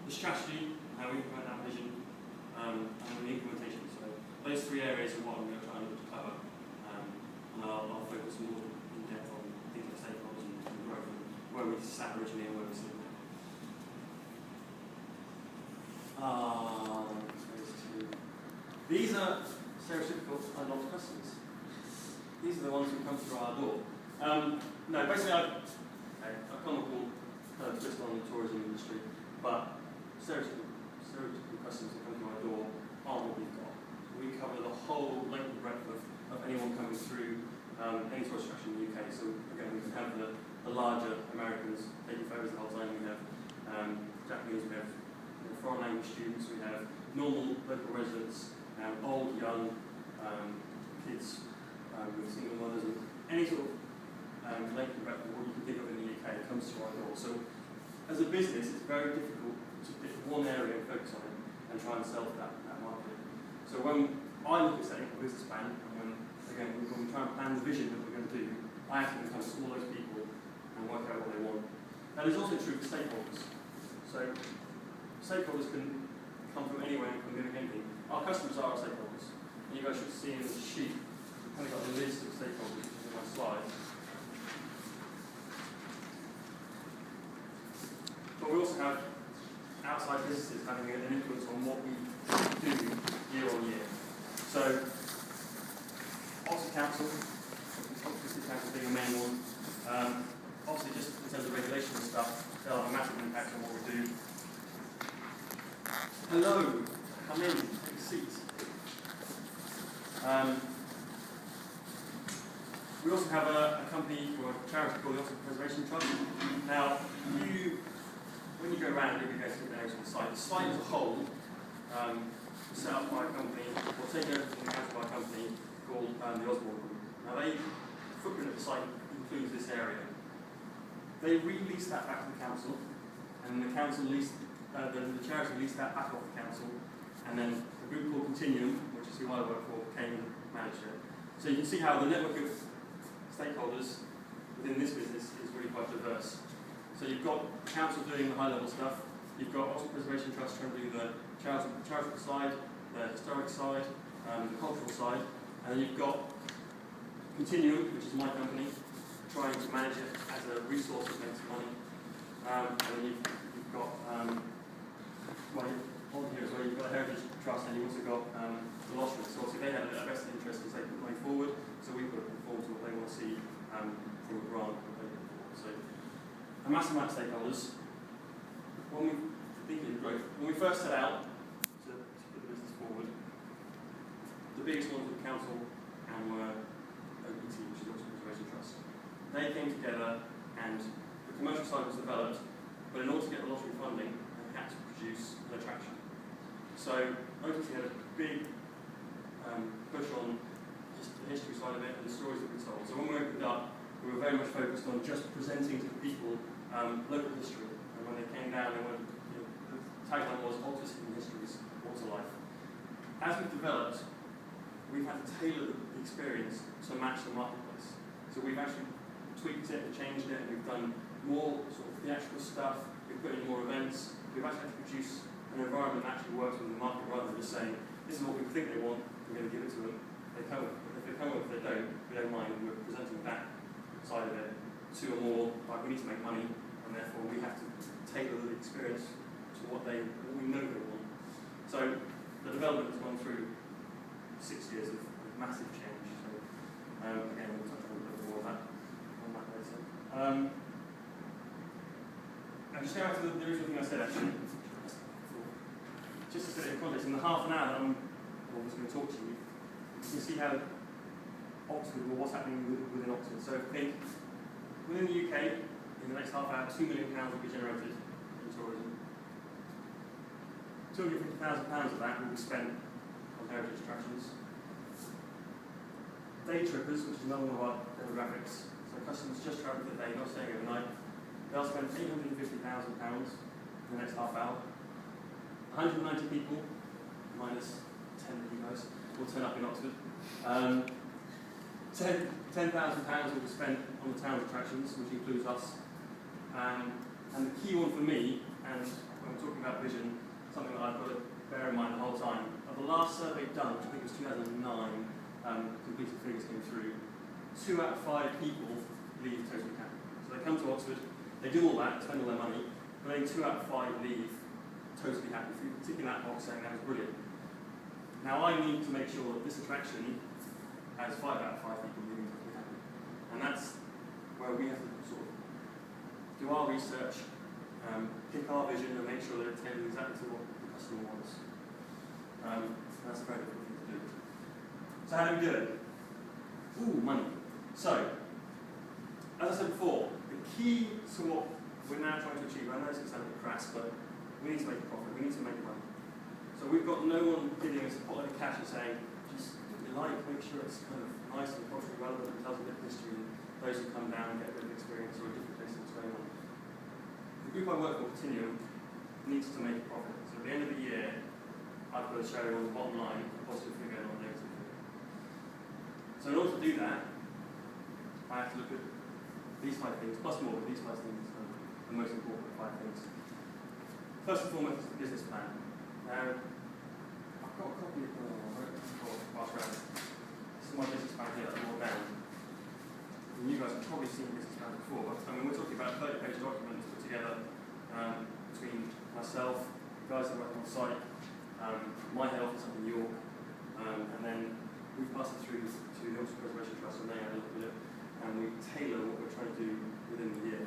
the strategy, how we implement that vision, and the implementation. So those three areas are what I'm going to try and look to cover, and I'll focus more in depth on thinking of stakeholders and growth, and where we sat originally and where we sit now. These are stereotypical unlocked customers. These are the ones who come through our door. No, basically I've come up with just on the tourism industry, but stereotypical customers that come through our door aren't what we've got. We cover the whole length and breadth of anyone coming through any tourist attraction in the UK. So again, we can have the larger Americans taking photos the whole time. We have Japanese, we have foreign language students, we have normal local residents, old, young, kids with single mothers, and any sort of length and breadth of what you can think of in the UK comes to our door. So as a business, it's very difficult to pick one area and focus on it and try and sell to that market. So when I look at setting up a business plan, and when we try and plan the vision that we're going to do, I have to encompass all those people and work out what they want. That is also true for stakeholders. So stakeholders can come from anywhere and can mimic anything. Our customers are our stakeholders. And you guys should see in the sheet, I've kind of got a list of stakeholders in my slides. But we also have outside businesses having an influence on what we do year on year. So, Oxford Council, Oxford Council being a main one, obviously just in terms of regulation and stuff, they'll have a massive impact on what we do. Hello, come in, take a seat. We also have a company or a charity called the Oxford Preservation Trust. Now, when you go around, you guys get there on the site as a whole was set up by a company, or taken over from the council by a company called the Osborne Group. Now, the footprint of the site includes this area. They re-leased that back to the council, and the council leased, the charity leased that back off the council, and then a group called Continuum, which is who I work for, came and managed it. So you can see how the network of stakeholders within this business is really quite diverse. So you've got the council doing the high-level stuff, you've got Oxford Preservation Trust trying to do the charitable side, the historic side, the cultural side, and then you've got Continuum, which is my company, trying to manage it as a resource that makes money. And then you've got, well, on here as well, you've got a Heritage Trust, and you've also got the lottery. So obviously they have a vested interest as they put money forward, so we've got to conform to what they want to see from a grant that they put forward. So a massive amount of stakeholders. When we first set out to put the business forward, the biggest ones were the council and were OPT, which is Oxford Preservation Trust. They came together and the commercial side was developed, but in order to get the lottery funding, they had to produce an attraction. So OPT had a big push on just the history side of it and the stories that we told. So when we opened up, we were very much focused on just presenting to the people local history. And when they came down, the tagline was "Altar Seeking Histories, Water Life." As we've developed, we've had to tailor the experience to match the marketplace. So we've actually tweaked it and changed it, and we've done more sort of theatrical stuff, we've put in more events, we've actually had to produce an environment that actually works with the market rather than just saying, this is what we think they want, we're going to give it to them. They come with it. If they come with it, if they don't, we don't mind, and we're presenting that side of it to a more, like, we need to make money, and therefore we have to tailor the experience to what we know they want. So the development has gone through 6 years of massive change. So again, we'll touch on a bit more of that on that later. And just going back to the original thing I said actually, just to set it in context, in the half an hour that I'm going to talk to you, you can see how Oxford, or what's happening within Oxford. So think, within the UK, in the next half hour, £2 million will be generated in tourism. £250,000 of that will be spent on heritage attractions. Day trippers, which is another one of our demographics, so customers just travelling for the day, not staying overnight, they'll spend £850,000 in the next half hour. 190 people, minus 10 of you guys, will turn up in Oxford. £10,000 will be spent on the town attractions, which includes us. And the key one for me, and when we're talking about vision, something that I've got to bear in mind the whole time. Of the last survey done, which I think was 2009, completed figures came through, 2 out of 5 people leave totally happy. So they come to Oxford, they do all that, spend all their money, but then 2 out of 5 leave totally happy. So you're ticking that box saying that was brilliant. Now I need to make sure that this attraction has 5 out of 5 people leaving totally happy. And that's where we have to sort of do our research, pick our vision and make sure that it's tailored exactly to what the customer wants. That's a very difficult thing to do. So how do we do it? Ooh, money. So, as I said before, the key to what we're now trying to achieve, I know it's going to sound a bit crass, but we need to make a profit, we need to make money. So we've got no one giving us a pot of cash and saying, just do what you like, make sure it's kind of nice and culturally relevant and tells a bit of history, and those who come down and get a bit of experience or a different place of what's going on. The group I work for, Continuum, needs to make a profit. So at the end of the year, I've got to show on the bottom line a positive figure, not a negative figure. So in order to do that, I have to look at these 5 things, plus more, but these 5 things are the most important 5 things. First and foremost is the business plan. Now, I've got a copy of pass around. This is my business plan here that I wrote down. And you guys have probably seen business plan before. I mean, we're talking about a 30-page document put together between myself, the guys that work on site, my head office up in York, and then we pass it through to the Oxford Preservation Trust and they have a look at it, and we tailor what we're trying to do within the year.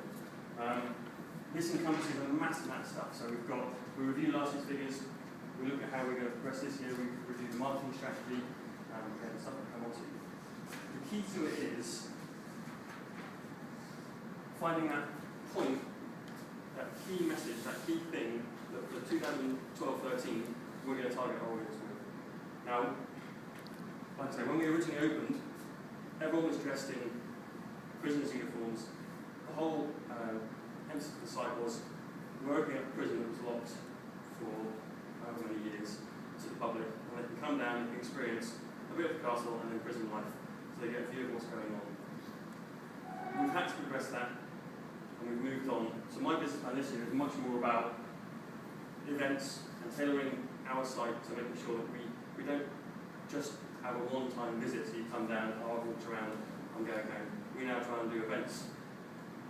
This encompasses a massive amount of stuff. So we review last year's figures, we look at how we're going to progress this year, we review the marketing strategy, and stuff that come on to. The key to it is finding that point, that key message, that key thing that for 2012-13 we're going to target our audience with. Now, like I say, when we originally opened, everyone was dressed in prisoners' uniforms. The whole emphasis of the site was we're opening up a prison that was locked for however many years to the public, and they can come down and experience a bit of the castle and then prison life, so they get a view of what's going on. We've had to progress that, and we've moved on. So my business plan this year is much more about events and tailoring our site to making sure that we don't just have a one-time visit, so you come down, I've walked around, I'm going home. We now try and do events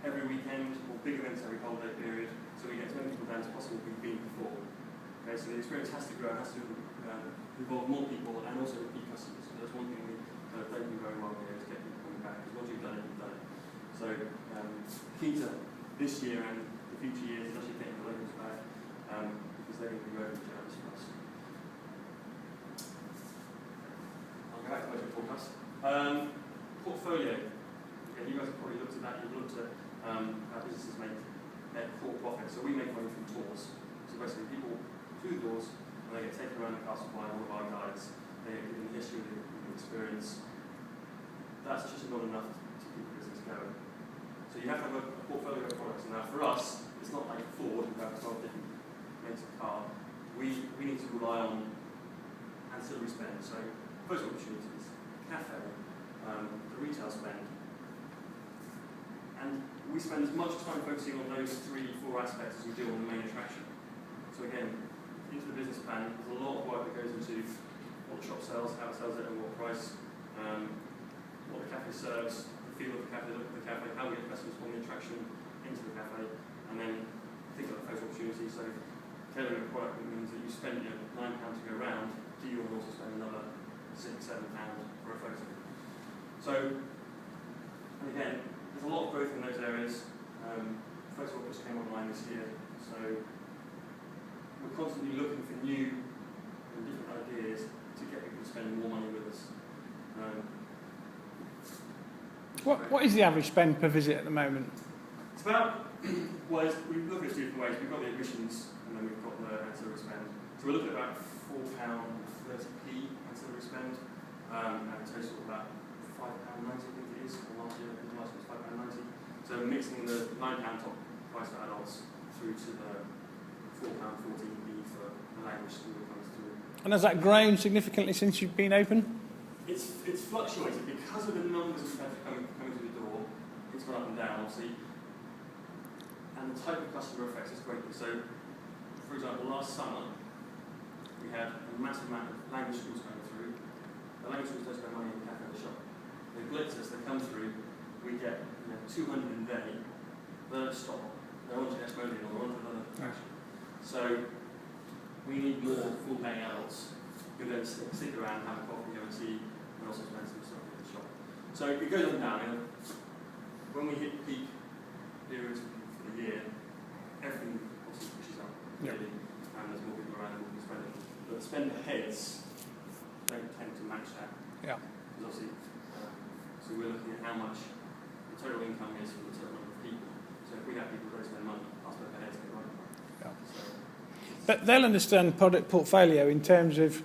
every weekend, or big events every holiday period, so we get as many people down as possible who've been before. Okay, so the experience has to grow, has to involve more people, and also repeat customers. So that's one thing we don't do very well here, is get people coming back, because once you've done it, you've done it. So key to this year and the future years is actually getting the locals back, because they're going to be very generous for us. I'll go back to my forecast. Portfolio. Again, you guys have probably looked at that. You've looked at how businesses make their core profit. So we make money from tours. So basically, people through the doors, and they get taken around the castle by one of our guides. They get given the history of the experience. That's just not enough to keep the business going. So you have to have a portfolio of products. And now for us, it's not like Ford, who have 12 different makes of car. We need to rely on ancillary spend. So photo opportunities, cafe, the retail spend. And we spend as much time focusing on those 3-4 aspects as we do on the main attraction. So again, into the business plan, there's a lot of work that goes into what the shop sells, how it sells it, and what price, what the cafe serves, the feel of the cafe, the look of the cafe, how we get customers from the attraction into the cafe, and then think about the photo opportunity. So tailoring a product means that you spend £9 to go around, do you want to also spend another £6-7 for a photo? So, and again, there's a lot of growth in those areas. Photo op just came online this year, so we're constantly looking for new and different ideas to get people to spend more money with us. What is the average spend per visit at the moment? It's about, well, we look at it 2 different ways. We've got the admissions and then we've got the ancillary spend. So we're looking at about £4.30p ancillary spend, and a total of about £5.90, I think it is. Last year was £5.90. So mixing the £9 top price for adults through to the £4.14p for the language school that comes through. And has that grown significantly since you've been open? It's fluctuated because of the numbers we've had coming through the door. It's gone up and down, obviously, and the type of customer affects us greatly. So for example, last summer, we had a massive amount of language schools coming through. The language schools don't spend money in the cafe or the shop. They blitz us, they come through, we get 200 in a day, they don't stop. They're on to the next modeling or on to another attraction. So we need more full-paying adults who then stick around, have a coffee, have a tea, and also spend some stuff in the shop. So it goes up and down. When we hit peak periods for the year, everything obviously pushes up, really, and there's more people around who can spend it. But the spend per heads don't tend to match that. Yeah. Because obviously, so we're looking at how much the total income is for the total number of people. So if we have people who don't spend money, our spend per heads get right. Yeah. So, But they'll understand product portfolio in terms of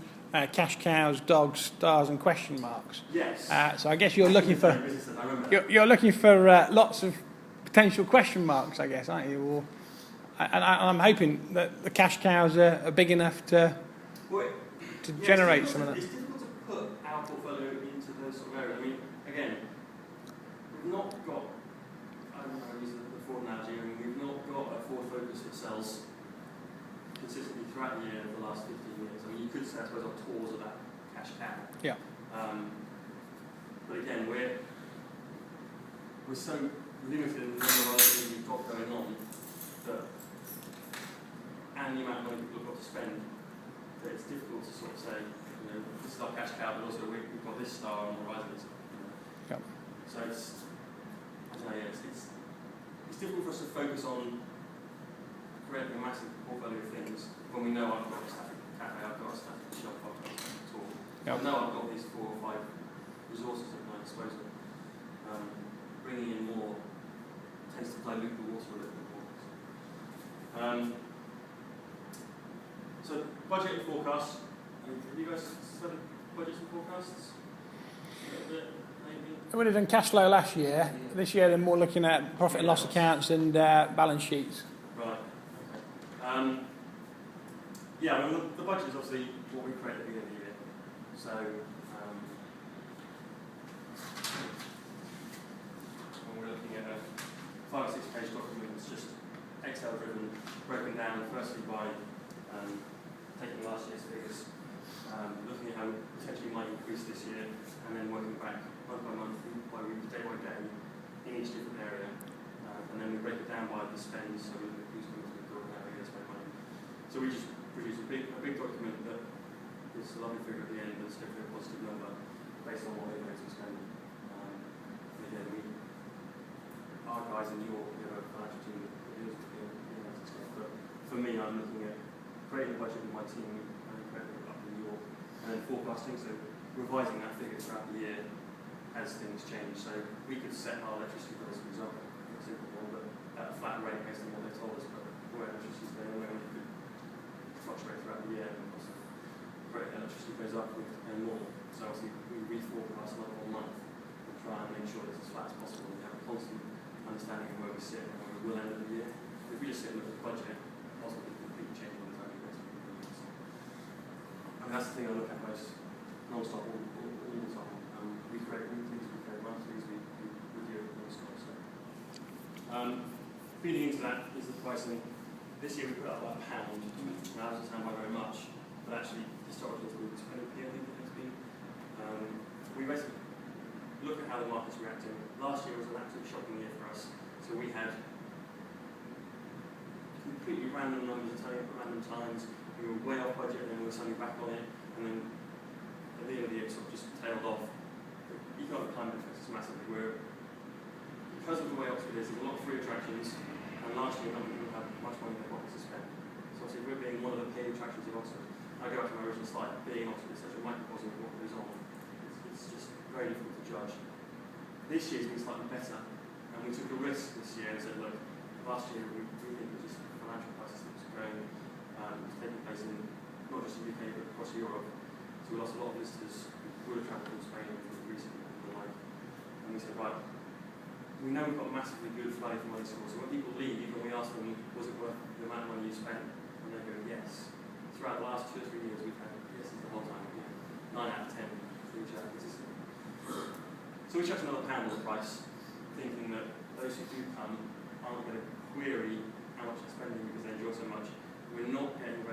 cash cows, dogs, stars, and question marks. yes. So I guess you're looking for you're you're looking for lots of potential question marks, I guess, aren't you? Or, and I'm hoping that the cash cows are big enough to generate some of that. It's difficult to put our portfolio into those sort of areas. I mean, again, we've not got, I don't know, I use the Ford analogy, I mean, we've not got a Ford Focus that sells consistently throughout the year for the last 15 years. I mean, you could say, I suppose, our tours of that cash cow. Yeah. But again, we're so limited in the number of other things we've got going on that, and the amount of money people have got to spend, that it's difficult to sort of say, this is our cash cow, but also we've got this star on the horizon. Yeah. So it's, I don't know, yeah, it's difficult for us to focus on creating a massive portfolio of things when we know I've got a static cafe, I've got a static shop, I've got a static tour. Yep. I know I've got these 4 or 5 resources at my disposal. Bringing in more tends to dilute the water a little bit more. So budget and forecast. Have you guys studied budgets and forecasts? A little bit, maybe? We would have done cash flow last year. This year they're more looking at profit and loss accounts and balance sheets. Right. Okay. Yeah, I mean, the budget is obviously what we create at the beginning of the year. So when we're looking at a 5 or 6 page document, it's just Excel driven, broken down firstly by taking last year's figures, looking at how we potentially might increase this year, and then working back month by month, week by week, day by day, in each different area. And then we break it down by the spend, so we look at who's coming to the door and how we're going to spend money. So we just produce a big document that is a lovely figure at the end that's definitely a positive number based on what we're going to spend. And again, our guys in New York, we have a financial team that deals with the stuff. But for me, I'm looking at creating a budget with my team and creating it up in New York, and then forecasting, so revising that figure throughout the year as things change. So we could set our electricity bills, for example, a simple one, but at a flat rate based on what they told us, but where electricity is going, where we could fluctuate throughout the year, and of course, electricity goes up and more. So obviously we reforecast month on month and try and make sure it's as flat as possible. We have a constant understanding of where we sit and where we will end of the year. If we just sit and look at the budget, possibly completely change all the time we go through the year. And that's the thing I look at most non-stop all the time. We create weeklies, we create monthlies, we review it non-stop. So. Feeding into that is the pricing. This year we put up about £1. Now that doesn't sound like very much, but actually historically it's been 20p, I think it has been. We basically look at how the market's reacting. Last year was an absolutely shocking year for us. So we had completely random numbers turning up at random times. We were way off budget and then we were suddenly back on it. And then at the end of the year it sort of just tailed off. The economic climate affects us massively. Because of the way Oxford is, there's a lot of free attractions, and largely not people have much money in their pockets to spend. So obviously we're being one of the paid attractions of Oxford. I go back to my original slide, being in Oxford is such a microcosm of what goes on. It's just very difficult to judge. This year's been slightly better, and we took a risk this year and said, look, last year we think it was just a financial crisis that was going, was taking place in not just the UK but across Europe. So we lost a lot of visitors who would have travelled from Spain and from Greece and the like. And we said, right, we know we've got massively good value for money scores. So when people leave, even when we ask them, was it worth the amount of money you spent? And they go, yes. Throughout the last 2 or 3 years, we've had yeses the whole time. 9 out of 10 for each other consistently. So we chucked another £1 on the price, thinking that those who do come aren't going to query how much they're spending because they enjoy so much. We we're not getting